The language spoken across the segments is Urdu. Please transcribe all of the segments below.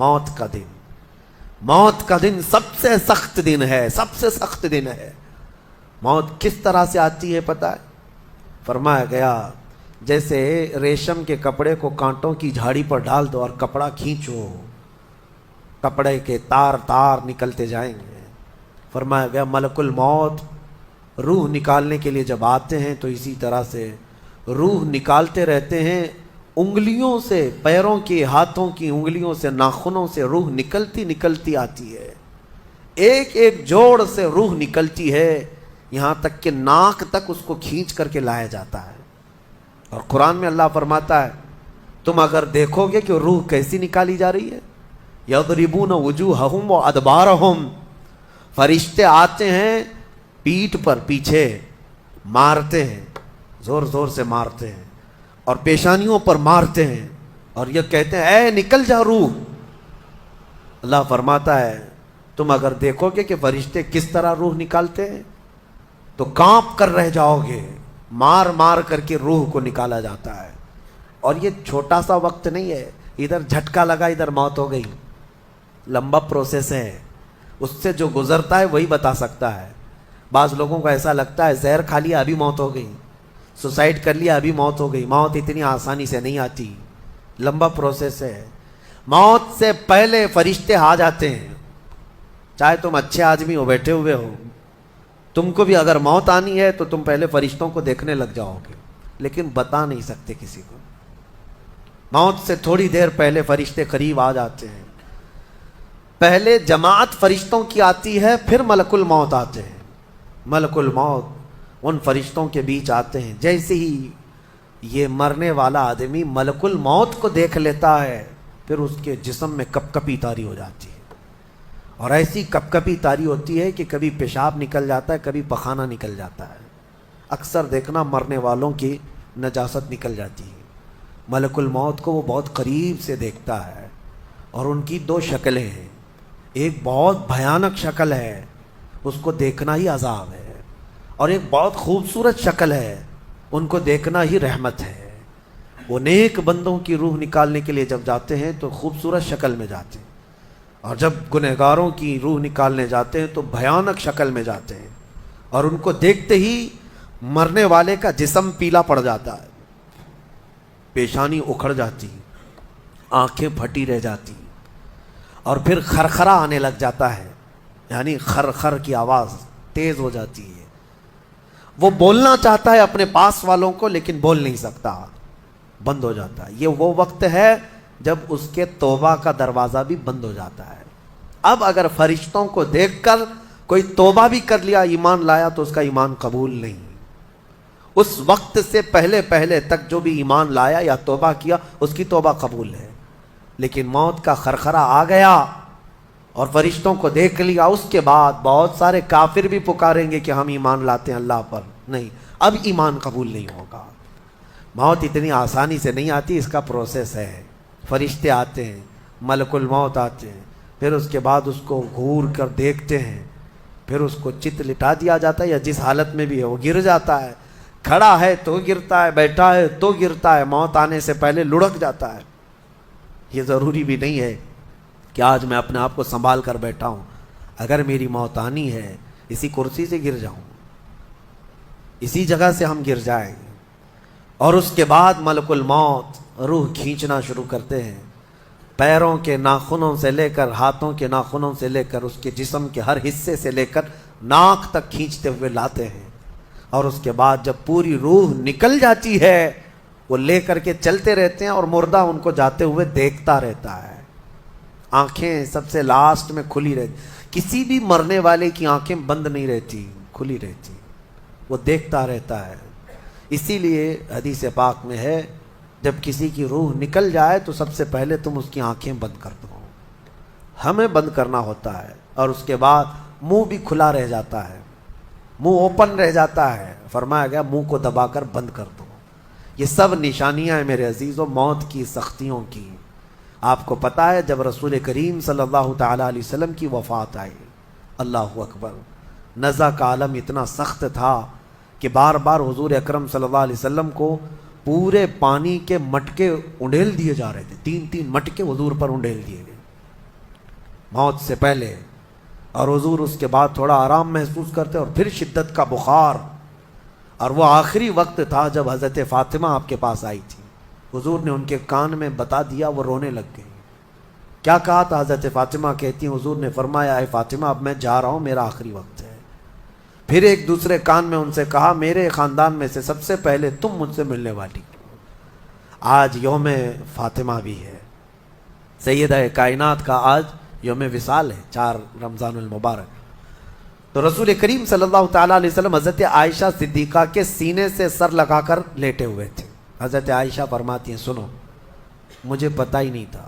موت کا دن، موت کا دن سب سے سخت دن ہے، سب سے سخت دن ہے۔ موت کس طرح سے آتی ہے پتہ ہے؟ فرمایا گیا جیسے ریشم کے کپڑے کو کانٹوں کی جھاڑی پر ڈال دو اور کپڑا کھینچو، کپڑے کے تار تار نکلتے جائیں گے۔ فرمایا گیا ملک الموت روح نکالنے کے لیے جب آتے ہیں تو اسی طرح سے روح نکالتے رہتے ہیں، انگلیوں سے، پیروں کی، ہاتھوں کی انگلیوں سے، ناخنوں سے روح نکلتی نکلتی آتی ہے، ایک ایک جوڑ سے روح نکلتی ہے، یہاں تک کہ ناک تک اس کو کھینچ کر کے لایا جاتا ہے۔ اور قرآن میں اللہ فرماتا ہے تم اگر دیکھو گے کہ روح کیسی نکالی جا رہی ہے، یضربون وجوہہم وادبارہم، فرشتے آتے ہیں پیٹھ پر، پیچھے مارتے ہیں، زور زور سے مارتے ہیں اور پیشانیوں پر مارتے ہیں اور یہ کہتے ہیں اے نکل جا روح۔ اللہ فرماتا ہے تم اگر دیکھو گے کہ فرشتے کس طرح روح نکالتے ہیں تو کانپ کر رہ جاؤ گے، مار مار کر کے روح کو نکالا جاتا ہے۔ اور یہ چھوٹا سا وقت نہیں ہے، ادھر جھٹکا لگا ادھر موت ہو گئی، لمبا پروسیس ہے، اس سے جو گزرتا ہے وہی بتا سکتا ہے۔ بعض لوگوں کو ایسا لگتا ہے زہر کھا لیا ابھی موت ہو گئی، سوسائڈ کر لیا ابھی موت ہو گئی۔ موت اتنی آسانی سے نہیں آتی، لمبا پروسیس ہے۔ موت سے پہلے فرشتے آ جاتے ہیں، چاہے تم اچھے آدمی ہو، بیٹھے ہوئے ہو، تم کو بھی اگر موت آنی ہے تو تم پہلے فرشتوں کو دیکھنے لگ جاؤ گے، لیکن بتا نہیں سکتے کسی کو۔ موت سے تھوڑی دیر پہلے فرشتے قریب آ جاتے ہیں، پہلے جماعت فرشتوں کی آتی ہے، پھر ملک الموت آتے ہیں۔ ملک الموت ان فرشتوں کے بیچ آتے ہیں، جیسے ہی یہ مرنے والا آدمی ملک الموت کو دیکھ لیتا ہے پھر اس کے جسم میں کپ کپی طاری ہو جاتی ہے، اور ایسی کپ کپی طاری ہوتی ہے کہ کبھی پیشاب نکل جاتا ہے، کبھی پخانہ نکل جاتا ہے۔ اکثر دیکھنا مرنے والوں کی نجاست نکل جاتی ہے۔ ملک الموت کو وہ بہت قریب سے دیکھتا ہے، اور ان کی دو شکلیں ہیں، ایک بہت بھیانک شکل ہے، اس کو دیکھنا ہی عذاب ہے، اور ایک بہت خوبصورت شکل ہے، ان کو دیکھنا ہی رحمت ہے۔ وہ نیک بندوں کی روح نکالنے کے لیے جب جاتے ہیں تو خوبصورت شکل میں جاتے ہیں، اور جب گنہگاروں کی روح نکالنے جاتے ہیں تو بھیانک شکل میں جاتے ہیں، اور ان کو دیکھتے ہی مرنے والے کا جسم پیلا پڑ جاتا ہے، پیشانی اکھڑ جاتی، آنکھیں پھٹی رہ جاتی، اور پھر خرخرا آنے لگ جاتا ہے، یعنی خرخر کی آواز تیز ہو جاتی ہے۔ وہ بولنا چاہتا ہے اپنے پاس والوں کو لیکن بول نہیں سکتا، بند ہو جاتا ہے۔ یہ وہ وقت ہے جب اس کے توبہ کا دروازہ بھی بند ہو جاتا ہے۔ اب اگر فرشتوں کو دیکھ کر کوئی توبہ بھی کر لیا، ایمان لایا، تو اس کا ایمان قبول نہیں۔ اس وقت سے پہلے پہلے تک جو بھی ایمان لایا یا توبہ کیا اس کی توبہ قبول ہے، لیکن موت کا خرخرا آ گیا اور فرشتوں کو دیکھ لیا، اس کے بعد بہت سارے کافر بھی پکاریں گے کہ ہم ایمان لاتے ہیں اللہ پر، نہیں، اب ایمان قبول نہیں ہوگا۔ موت اتنی آسانی سے نہیں آتی، اس کا پروسیس ہے۔ فرشتے آتے ہیں، ملک الموت آتے ہیں، پھر اس کے بعد اس کو گھور کر دیکھتے ہیں، پھر اس کو چت لٹا دیا جاتا ہے، یا جس حالت میں بھی ہے وہ گر جاتا ہے، کھڑا ہے تو گرتا ہے، بیٹھا ہے تو گرتا ہے، موت آنے سے پہلے لڑک جاتا ہے۔ یہ ضروری بھی نہیں ہے کہ آج میں اپنے آپ کو سنبھال کر بیٹھا ہوں، اگر میری موت آنی ہے اسی کرسی سے گر جاؤں، اسی جگہ سے ہم گر جائیں گے۔ اور اس کے بعد ملک الموت روح کھینچنا شروع کرتے ہیں، پیروں کے ناخنوں سے لے کر، ہاتھوں کے ناخنوں سے لے کر، اس کے جسم کے ہر حصے سے لے کر ناک تک کھینچتے ہوئے لاتے ہیں، اور اس کے بعد جب پوری روح نکل جاتی ہے وہ لے کر کے چلتے رہتے ہیں، اور مردہ ان کو جاتے ہوئے دیکھتا رہتا ہے۔ آنکھیں سب سے لاسٹ میں کھلی رہتی، کسی بھی مرنے والے کی آنکھیں بند نہیں رہتی، کھلی رہتی، وہ دیکھتا رہتا ہے۔ اسی لیے حدیث پاک میں ہے جب کسی کی روح نکل جائے تو سب سے پہلے تم اس کی آنکھیں بند کر دو، ہمیں بند کرنا ہوتا ہے، اور اس کے بعد منہ بھی کھلا رہ جاتا ہے، منہ اوپن رہ جاتا ہے، فرمایا گیا منہ کو دبا کر بند کر دو۔ یہ سب نشانیاں ہیں میرے عزیزوں موت کی، سختیوں کی۔ آپ کو پتہ ہے جب رسول کریم صلی اللہ تعالیٰ علیہ وسلم کی وفات آئی، اللہ اکبر، نزع کا عالم اتنا سخت تھا کہ بار بار حضور اکرم صلی اللہ علیہ وسلم کو پورے پانی کے مٹکے انڈیل دیے جا رہے تھے، 3 مٹکے حضور پر انڈیل دیے گئے، موت سے پہلے، اور حضور اس کے بعد تھوڑا آرام محسوس کرتے اور پھر شدت کا بخار. اور وہ آخری وقت تھا جب حضرت فاطمہ آپ کے پاس آئی تھی. حضور نے ان کے کان میں بتا دیا، وہ رونے لگ گئی. کیا کہا تھا؟ حضرت فاطمہ کہتی ہیں حضور نے فرمایا اے فاطمہ اب میں جا رہا ہوں، میرا آخری وقت ہے. پھر ایک دوسرے کان میں ان سے کہا میرے خاندان میں سے سب سے پہلے تم مجھ سے ملنے والی. آج یوم فاطمہ بھی ہے، سیدہ کائنات کا آج یوم وصال ہے، 4 رمضان المبارک. تو رسول کریم صلی اللہ تعالیٰ علیہ وسلم حضرت عائشہ صدیقہ کے سینے سے سر لگا کر لیٹے ہوئے تھے. حضرت عائشہ فرماتی ہیں سنو، مجھے پتہ ہی نہیں تھا.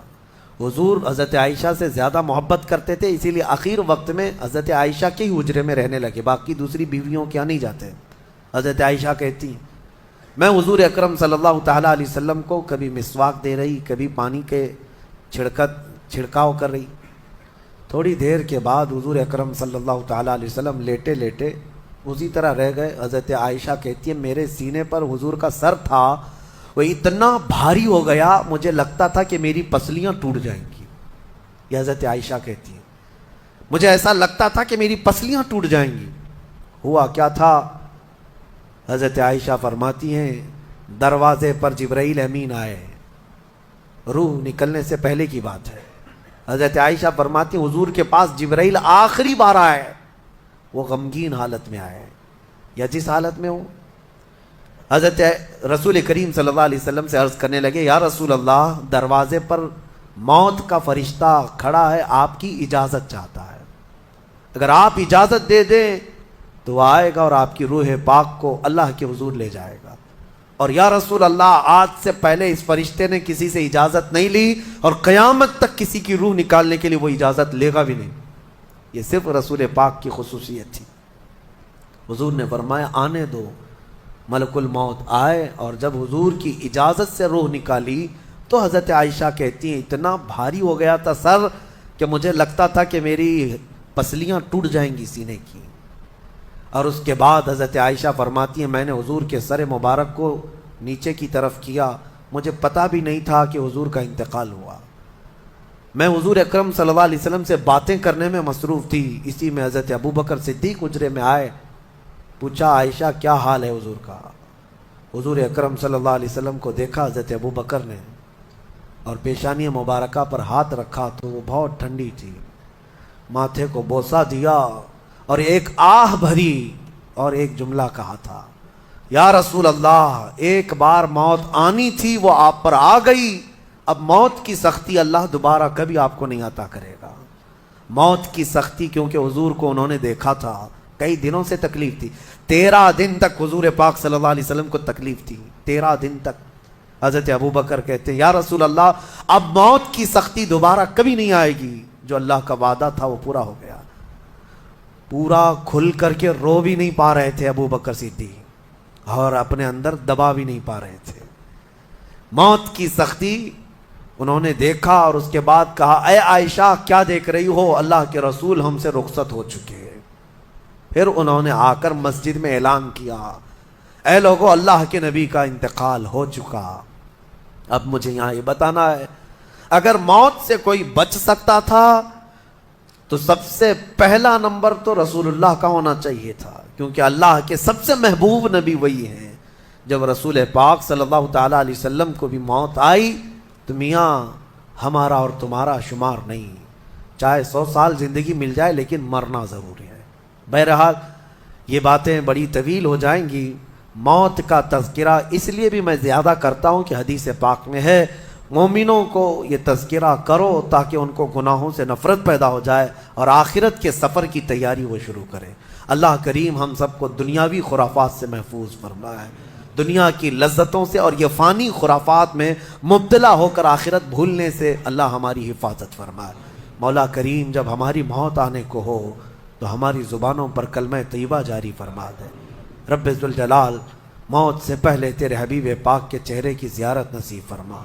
حضور حضرت عائشہ سے زیادہ محبت کرتے تھے، اسی لیے آخر وقت میں حضرت عائشہ کے ہی حجرے میں رہنے لگے، باقی دوسری بیویوں کیا نہیں جاتے. حضرت عائشہ کہتی ہیں میں حضور اکرم صلی اللہ تعالیٰ علیہ وسلم کو کبھی مسواک دے رہی، کبھی پانی کے چھڑکاؤ کر رہی. تھوڑی دیر کے بعد حضور اکرم صلی اللہ تعالیٰ علیہ وسلم لیٹے لیٹے اسی طرح رہ گئے. حضرت عائشہ کہتی ہے میرے سینے پر حضور کا سر تھا، وہ اتنا بھاری ہو گیا مجھے لگتا تھا کہ میری پسلیاں ٹوٹ جائیں گی. یہ حضرت عائشہ کہتی ہیں مجھے ایسا لگتا تھا کہ میری پسلیاں ٹوٹ جائیں گی. ہوا کیا تھا؟ حضرت عائشہ فرماتی ہیں دروازے پر جبرائیل امین آئے، روح نکلنے سے پہلے کی بات ہے. حضرت عائشہ فرماتی ہیں حضور کے پاس جبرائیل آخری بار آئے، وہ غمگین حالت میں آئے یا جس حالت میں ہو. حضرت رسول کریم صلی اللہ علیہ وسلم سے عرض کرنے لگے یا رسول اللہ دروازے پر موت کا فرشتہ کھڑا ہے، آپ کی اجازت چاہتا ہے، اگر آپ اجازت دے دیں تو وہ آئے گا اور آپ کی روح پاک کو اللہ کے حضور لے جائے گا. اور یا رسول اللہ آج سے پہلے اس فرشتے نے کسی سے اجازت نہیں لی اور قیامت تک کسی کی روح نکالنے کے لیے وہ اجازت لے گا بھی نہیں. یہ صرف رسول پاک کی خصوصیت تھی. حضور نے فرمایا آنے دو. ملک الموت آئے اور جب حضور کی اجازت سے روح نکالی تو حضرت عائشہ کہتی ہیں اتنا بھاری ہو گیا تھا سر کہ مجھے لگتا تھا کہ میری پسلیاں ٹوٹ جائیں گی سینے کی. اور اس کے بعد حضرت عائشہ فرماتی ہیں میں نے حضور کے سر مبارک کو نیچے کی طرف کیا، مجھے پتہ بھی نہیں تھا کہ حضور کا انتقال ہوا. میں حضور اکرم صلی اللہ علیہ وسلم سے باتیں کرنے میں مصروف تھی، اسی میں حضرت ابو بکر صدیق حجرے میں آئے. پوچھا عائشہ کیا حال ہے حضور کا؟ حضور اکرم صلی اللہ علیہ وسلم کو دیکھا حضرت ابو بکر نے اور پیشانی مبارکہ پر ہاتھ رکھا تو وہ بہت ٹھنڈی تھی. ماتھے کو بوسہ دیا اور ایک آہ بھری اور ایک جملہ کہا تھا یا رسول اللہ ایک بار موت آنی تھی وہ آپ پر آ گئی، اب موت کی سختی اللہ دوبارہ کبھی آپ کو نہیں عطا کرے گا. موت کی سختی کیونکہ حضور کو انہوں نے دیکھا تھا، کئی دنوں سے تکلیف تھی. 13 دن تک حضور پاک صلی اللہ علیہ وسلم کو تکلیف تھی، 13 دن تک. حضرت ابو بکر کہتے ہیں یا رسول اللہ اب موت کی سختی دوبارہ کبھی نہیں آئے گی، جو اللہ کا وعدہ تھا وہ پورا ہو گیا. پورا کھل کر کے رو بھی نہیں پا رہے تھے ابو بکر صدیق اور اپنے اندر دبا بھی نہیں پا رہے تھے. موت کی سختی انہوں نے دیکھا اور اس کے بعد کہا اے عائشہ کیا دیکھ رہی ہو، اللہ کے رسول ہم سے رخصت ہو چکے. پھر انہوں نے آ کر مسجد میں اعلان کیا اے لوگو اللہ کے نبی کا انتقال ہو چکا. اب مجھے یہاں یہ بتانا ہے اگر موت سے کوئی بچ سکتا تھا تو سب سے پہلا نمبر تو رسول اللہ کا ہونا چاہیے تھا، کیونکہ اللہ کے سب سے محبوب نبی وہی ہیں. جب رسول پاک صلی اللہ تعالیٰ علیہ وسلم کو بھی موت آئی تو میاں ہمارا اور تمہارا شمار نہیں، چاہے 100 سال زندگی مل جائے لیکن مرنا ضروری ہے. بہرحال یہ باتیں بڑی طویل ہو جائیں گی. موت کا تذکرہ اس لیے بھی میں زیادہ کرتا ہوں کہ حدیث پاک میں ہے مومنوں کو یہ تذکرہ کرو تاکہ ان کو گناہوں سے نفرت پیدا ہو جائے اور آخرت کے سفر کی تیاری وہ شروع کریں. اللہ کریم ہم سب کو دنیاوی خرافات سے محفوظ فرمائے، دنیا کی لذتوں سے اور یہ فانی خرافات میں مبتلا ہو کر آخرت بھولنے سے اللہ ہماری حفاظت فرمائے. مولا کریم جب ہماری موت آنے کو ہو تو ہماری زبانوں پر کلمہ طیبہ جاری فرما دے. رب ذوالجلال موت سے پہلے تیرے حبیب پاک کے چہرے کی زیارت نصیب فرما.